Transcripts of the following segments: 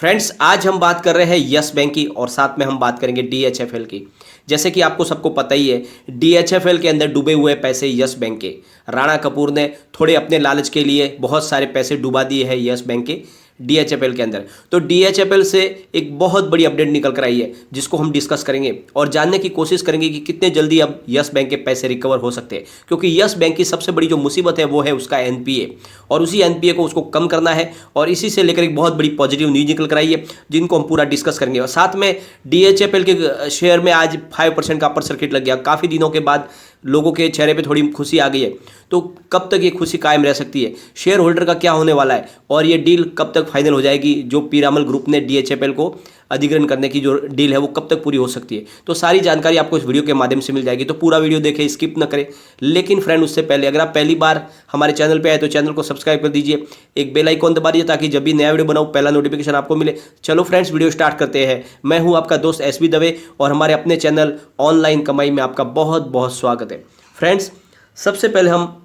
Friends, आज हम बात कर रहे हैं यस बैंक की और साथ में हम बात करेंगे डीएचएफएल की। जैसे कि आपको सबको पता ही है, डीएचएफएल के अंदर डूबे हुए पैसे यस बैंक के। राणा कपूर ने थोड़े अपने लालच के लिए बहुत सारे पैसे डुबा दिए हैं यस बैंक के डीएचएफएल के अंदर। तो डीएचएफएल से एक बहुत बड़ी अपडेट निकल कर आई है जिसको हम डिस्कस करेंगे और जानने की कोशिश करेंगे कि कितने जल्दी अब यस बैंक के पैसे रिकवर हो सकते हैं, क्योंकि यस बैंक की सबसे बड़ी जो मुसीबत है वो है उसका एनपीए, और उसी एनपीए को उसको कम करना है। और इसी से लेकर एक बहुत बड़ी पॉजिटिव न्यूज निकल कर आई है जिनको हम पूरा डिस्कस करेंगे। और साथ में डीएचएफएल के शेयर में आज 5% का अपर सर्किट लग गया। काफ़ी दिनों के बाद लोगों के चेहरे पे थोड़ी खुशी आ गई है। तो कब तक ये खुशी कायम रह सकती है, शेयर होल्डर का क्या होने वाला है, और ये डील कब तक फाइनल हो जाएगी, जो पीरामल ग्रुप ने डीएचएफएल को अधिग्रहण करने की जो डील है वो कब तक पूरी हो सकती है, तो सारी जानकारी आपको इस वीडियो के माध्यम से मिल जाएगी। तो पूरा वीडियो देखें, स्किप न करें। लेकिन फ्रेंड, उससे पहले अगर आप पहली बार हमारे चैनल पे आए तो चैनल को सब्सक्राइब कर दीजिए, एक बेल आइकॉन दबा दीजिए ताकि जब भी नया वीडियो बनाऊँ पहला नोटिफिकेशन आपको मिले। चलो फ्रेंड्स, वीडियो स्टार्ट करते हैं। मैं हूँ आपका दोस्त एसबी दवे और हमारे अपने चैनल ऑनलाइन कमाई में आपका बहुत बहुत स्वागत है। फ्रेंड्स, सबसे पहले हम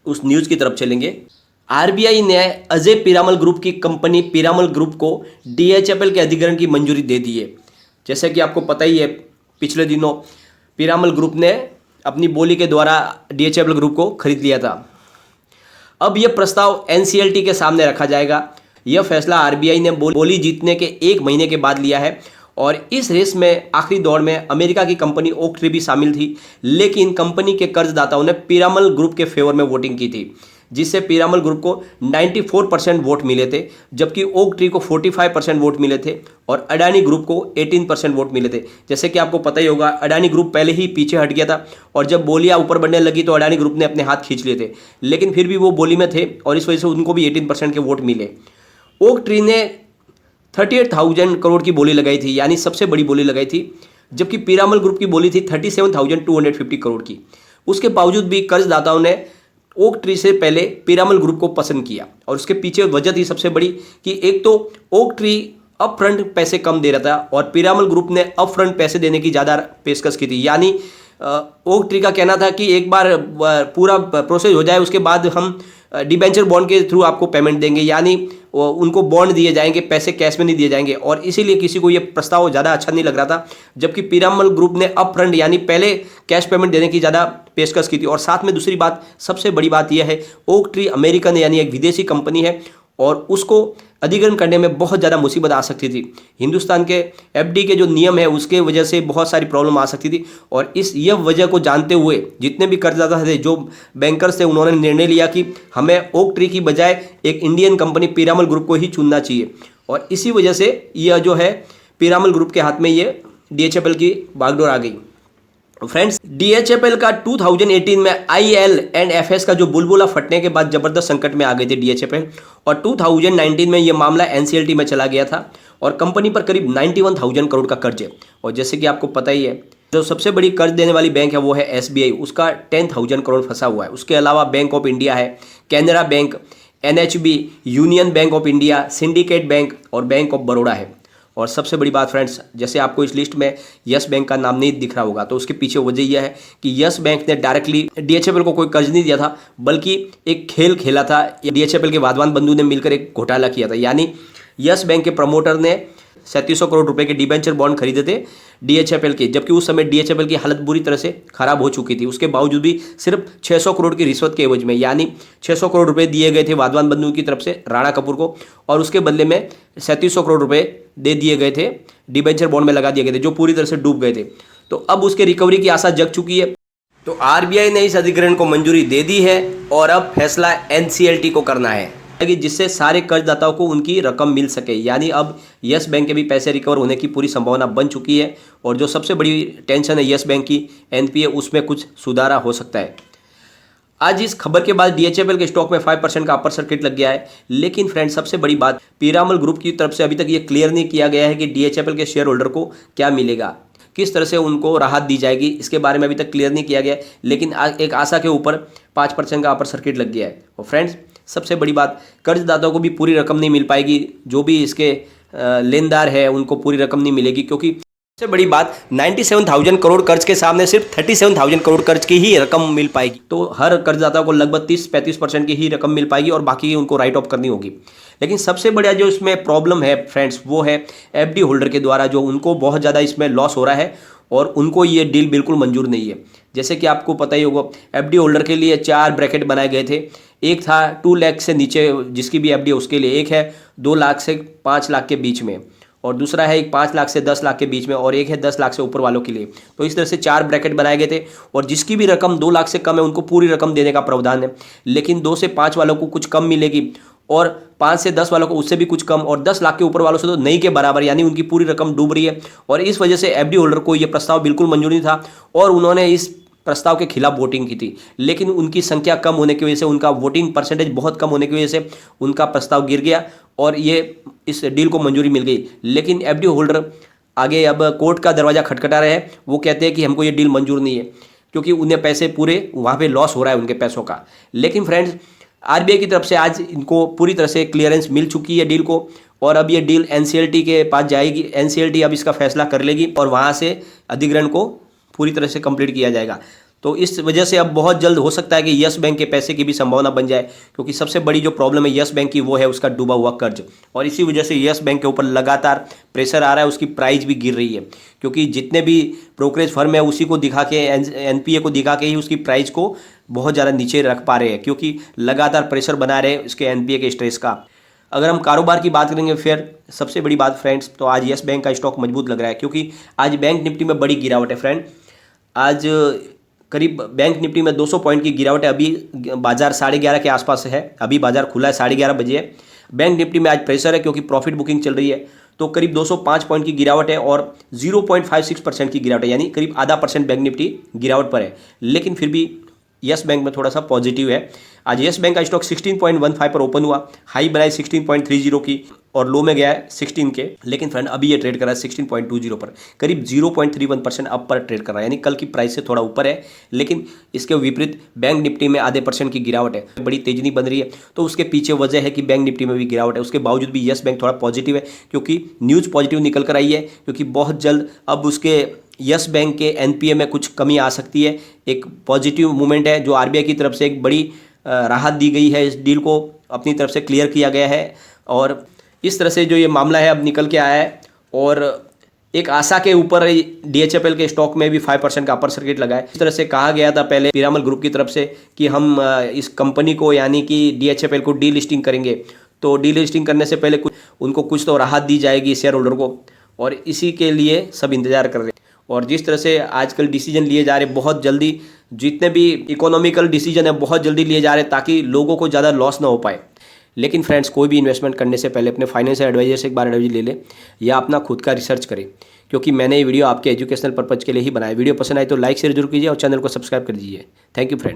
उस न्यूज़ की तरफ चलेंगे। आरबीआई ने अजय पीरामल ग्रुप की कंपनी पीरामल ग्रुप को डीएचएफएल के अधिग्रहण की मंजूरी दे दी है। जैसे कि आपको पता ही है, पिछले दिनों पीरामल ग्रुप ने अपनी बोली के द्वारा डीएचएफएल ग्रुप को खरीद लिया था। अब यह प्रस्ताव एनसीएलटी के सामने रखा जाएगा। यह फैसला आरबीआई ने बोली जीतने के 1 महीने के बाद लिया है, और इस रेस में आखिरी दौड़ में अमेरिका की कंपनी ओक ट्री भी शामिल थी, लेकिन कंपनी के कर्जदाताओं ने पीरामल ग्रुप के फेवर में वोटिंग की थी, जिससे पीरामल ग्रुप को 94% वोट मिले थे, जबकि ओक ट्री को 45% वोट मिले थे और अडानी ग्रुप को 18% वोट मिले थे। जैसे कि आपको पता ही होगा, अडानी ग्रुप पहले ही पीछे हट गया था और जब बोलियां ऊपर बढ़ने लगी तो अडानी ग्रुप ने अपने हाथ खींच लिए थे, लेकिन फिर भी वो बोली में थे और इस वजह से उनको भी 18% के वोट मिले। ओक ट्री ने 38,000 करोड़ की बोली लगाई थी, यानी सबसे बड़ी बोली लगाई थी, जबकि पीरामल ग्रुप की बोली थी 37,250 करोड़ की। उसके बावजूद भी कर्जदाताओं ने ओक ट्री से पहले पीरामल ग्रुप को पसंद किया, और उसके पीछे वजह थी सबसे बड़ी कि एक तो ओक ट्री अप फ्रंट पैसे कम दे रहा था और पीरामल ग्रुप ने अप फ्रंट पैसे देने की ज़्यादा पेशकश की थी। यानी ओक ट्री का कहना था कि एक बार पूरा प्रोसेस हो जाए उसके बाद हम डिबेंचर बॉन्ड के थ्रू आपको पेमेंट देंगे, यानी उनको बॉन्ड दिए जाएंगे, पैसे कैश में नहीं दिए जाएंगे, और इसीलिए किसी को ये प्रस्ताव ज़्यादा अच्छा नहीं लग रहा था। जबकि पीरामल ग्रुप ने अप फ्रंट यानी पहले कैश पेमेंट देने की ज़्यादा पेशकश की थी। और साथ में दूसरी बात, सबसे बड़ी बात यह है, ओक ट्री अमेरिकन यानी एक विदेशी कंपनी है और उसको अधिग्रहण करने में बहुत ज़्यादा मुसीबत आ सकती थी। हिंदुस्तान के एफडी के जो नियम है उसके वजह से बहुत सारी प्रॉब्लम आ सकती थी, और यह वजह को जानते हुए जितने भी कर्जदाता थे, जो बैंकर्स थे, उन्होंने निर्णय लिया कि हमें ओक ट्री की बजाय एक इंडियन कंपनी पीरामल ग्रुप को ही चुनना चाहिए, और इसी वजह से यह जो है पीरामल ग्रुप के हाथ में ये डीएचएफएल की बागडोर आ गई। फ्रेंड्स, डीएचएफएल का 2018 में आईएल&एफएस का जो बुलबुला फटने के बाद जबरदस्त संकट में आ गए थे डीएचएफएल, और 2019 में ये मामला एनसीएलटी में चला गया था और कंपनी पर करीब 91,000 करोड़ का कर्ज है। और जैसे कि आपको पता ही है, जो सबसे बड़ी कर्ज देने वाली बैंक है वो है एसबीआई, उसका 10,000 करोड़ फंसा हुआ है। उसके अलावा बैंक ऑफ इंडिया है, Canara bank, NHB, union bank of India, syndicate bank और बैंक ऑफ बड़ौदा है। और सबसे बड़ी बात फ्रेंड्स, जैसे आपको इस लिस्ट में यस बैंक का नाम नहीं दिख रहा होगा, तो उसके पीछे वजह यह है कि यस बैंक ने डायरेक्टली डीएचएफएल को कोई कर्ज नहीं दिया था, बल्कि एक खेल खेला था। डीएचएफएल के वाधवान बंधु ने मिलकर एक घोटाला किया था, यानी यस बैंक के प्रमोटर ने 3700 करोड़ रुपए के डिबेंचर बॉन्ड खरीदे थे डीएचएफएल के, जबकि उस समय डीएचएफएल की हालत बुरी तरह से खराब हो चुकी थी। उसके बावजूद भी सिर्फ 600 करोड़ की रिश्वत के एवज में, यानी 600 करोड़ रुपए दिए गए थे वाधवान बंधु की तरफ से राणा कपूर को, और उसके बदले में 3700 करोड़ रुपए दे दिए गए थे, डिबेंचर बॉन्ड में लगा दिए गए थे, जो पूरी तरह से डूब गए थे। तो अब उसके रिकवरी की आशा जग चुकी है। तो आरबीआई ने इस अधिग्रहण को मंजूरी दे दी है और अब फैसला एनसीएलटी को करना है, जिससे सारे कर्जदाताओं को उनकी रकम मिल सके। यानी अब यस बैंक के भी पैसे रिकवर होने की पूरी संभावना बन चुकी है, और जो सबसे बड़ी टेंशन है यस बैंक की एनपीए, उसमें कुछ सुधारा हो सकता है। आज इस खबर के बाद डीएचएफएल के स्टॉक में 5% का अपर सर्किट लग गया है। लेकिन फ्रेंड, सबसे बड़ी बात, पीरामल ग्रुप की तरफ से अभी तक ये क्लियर नहीं किया गया है कि डीएचएफएल के शेयर होल्डर को क्या मिलेगा, किस तरह से उनको राहत दी जाएगी, इसके बारे में अभी तक क्लियर नहीं किया गया है। लेकिन एक आशा के ऊपर 5% का अपर सर्किट लग गया है। और फ्रेंड्स, सबसे बड़ी बात, कर्जदाताओं को भी पूरी रकम नहीं मिल पाएगी, जो भी इसके लेनदार है उनको पूरी रकम नहीं मिलेगी, क्योंकि सबसे बड़ी बात, 97,000 करोड़ कर्ज के सामने सिर्फ 37,000 करोड़ कर्ज की ही रकम मिल पाएगी। तो हर कर्जदाता को लगभग 30-35% की ही रकम मिल पाएगी और बाकी उनको राइट ऑफ करनी होगी। लेकिन सबसे बड़ा जो इसमें प्रॉब्लम है फ्रेंड्स, वो है एफडी होल्डर के द्वारा जो उनको बहुत ज़्यादा इसमें लॉस हो रहा है और उनको ये डील बिल्कुल मंजूर नहीं है। जैसे कि आपको पता ही होगा, एफडी होल्डर के लिए 4 ब्रैकेट बनाए गए थे। एक था 2 लाख से नीचे जिसकी भी एफडी है उसके लिए, एक है 2 लाख से 5 लाख के बीच में, और दूसरा है एक 5 लाख से 10 लाख के बीच में, और एक है 10 लाख से ऊपर वालों के लिए। तो इस तरह से 4 ब्रैकेट बनाए गए थे और जिसकी भी रकम 2 लाख से कम है उनको पूरी रकम देने का प्रावधान है। लेकिन 2 से 5 वालों को कुछ कम मिलेगी और 5 से 10 वालों को उससे भी कुछ कम, और 10 लाख के ऊपर वालों से तो नहीं के बराबर, यानी उनकी पूरी रकम डूब रही है। और इस वजह से एफडी होल्डर को यह प्रस्ताव बिल्कुल मंजूर नहीं था और उन्होंने इस प्रस्ताव के खिलाफ वोटिंग की थी। लेकिन उनकी संख्या कम होने की वजह से, उनका वोटिंग परसेंटेज बहुत कम होने की वजह से उनका प्रस्ताव गिर गया और ये इस डील को मंजूरी मिल गई। लेकिन एफडी होल्डर आगे अब कोर्ट का दरवाजा खटखटा रहे हैं। वो कहते हैं कि हमको ये डील मंजूर नहीं है क्योंकि उन्हें पैसे पूरे वहाँ पे लॉस हो रहा है उनके पैसों का। लेकिन फ्रेंड्स, आरबीआई की तरफ से आज इनको पूरी तरह से क्लियरेंस मिल चुकी है डील को, और अब ये डील एनसीएलटी के पास जाएगी। एनसीएलटी अब इसका फैसला कर लेगी और वहाँ से अधिग्रहण को पूरी तरह से कंप्लीट किया जाएगा। तो इस वजह से अब बहुत जल्द हो सकता है कि यस बैंक के पैसे की भी संभावना बन जाए, क्योंकि सबसे बड़ी जो प्रॉब्लम है यस बैंक की वो है उसका डूबा हुआ कर्ज, और इसी वजह से यस बैंक के ऊपर लगातार प्रेशर आ रहा है। उसकी प्राइस भी गिर रही है क्योंकि जितने भी ब्रोकरेज फर्म है उसी को दिखा के, एनपीए को दिखा के ही उसकी प्राइस को बहुत ज़्यादा नीचे रख पा रहे हैं, क्योंकि लगातार प्रेशर बना रहे हैं उसके एनपीए के स्ट्रेस का। अगर हम कारोबार की बात करेंगे फिर सबसे बड़ी बात फ्रेंड्स, तो आज यस बैंक का स्टॉक मजबूत लग रहा है क्योंकि आज बैंक निफ्टी में बड़ी गिरावट है फ्रेंड। आज करीब बैंक निफ्टी में 200 पॉइंट की गिरावट है। अभी बाजार 11:30 के आसपास है, अभी बाजार खुला है 11:30 बजे है। बैंक निफ्टी में आज प्रेशर है क्योंकि प्रॉफिट बुकिंग चल रही है, तो करीब 205 पॉइंट की गिरावट है और 0.56% की गिरावट है, यानी करीब आधा % बैंक निफ्टी गिरावट पर है। लेकिन फिर भी यस बैंक में थोड़ा सा पॉजिटिव है। आज यस बैंक का स्टॉक 16.15 पर ओपन हुआ, हाई बनाई 16.30 की और लो में गया है 16 के। लेकिन फ्रेंड अभी ये ट्रेड कर रहा है 16.20 पर, करीब 0.31% अप पर ट्रेड कर रहा है, यानी कल की प्राइस से थोड़ा ऊपर है। लेकिन इसके विपरीत बैंक निफ्टी में आधे % की गिरावट है, बड़ी तेजी नहीं बन रही है। तो उसके पीछे वजह है कि बैंक निफ्टी में भी गिरावट है। उसके बावजूद भी यस बैंक थोड़ा पॉजिटिव है क्योंकि न्यूज़ पॉजिटिव निकल कर आई है, क्योंकि बहुत जल्द अब उसके यस बैंक के एनपीए में कुछ कमी आ सकती है। एक पॉजिटिव मूवमेंट है जो आरबीआई की तरफ से एक बड़ी राहत दी गई है, इस डील को अपनी तरफ से क्लियर किया गया है और इस तरह से जो ये मामला है अब निकल के आया है। और एक आशा के ऊपर डीएचएफएल के स्टॉक में भी 5% का अपर सर्किट लगा है। इस तरह से कहा गया था पहले पीरामल ग्रुप की तरफ से कि हम इस कंपनी को यानी कि डीएचएफएल को डी लिस्टिंग करेंगे, तो डी लिस्टिंग करने से पहले उनको कुछ तो राहत दी जाएगी शेयर होल्डर को, और इसी के लिए सब इंतजार कर रहे हैं। और जिस तरह से आजकल डिसीजन लिए जा रहे बहुत जल्दी, जितने भी इकोनॉमिकल डिसीजन है बहुत जल्दी लिए जा रहे हैं ताकि लोगों को ज़्यादा लॉस ना हो पाए। लेकिन फ्रेंड्स, कोई भी इन्वेस्टमेंट करने से पहले अपने फाइनेंशियल एडवाइजर से एक बार एडवाइस ले ले या अपना खुद का रिसर्च करें, क्योंकि मैंने ये वीडियो आपके एजुकेशनल पर्पज़ के लिए ही बनाया। वीडियो पसंद आए तो लाइक शेयर जरूर कीजिए और चैनल को सब्सक्राइब कर दीजिए। Thank you friend.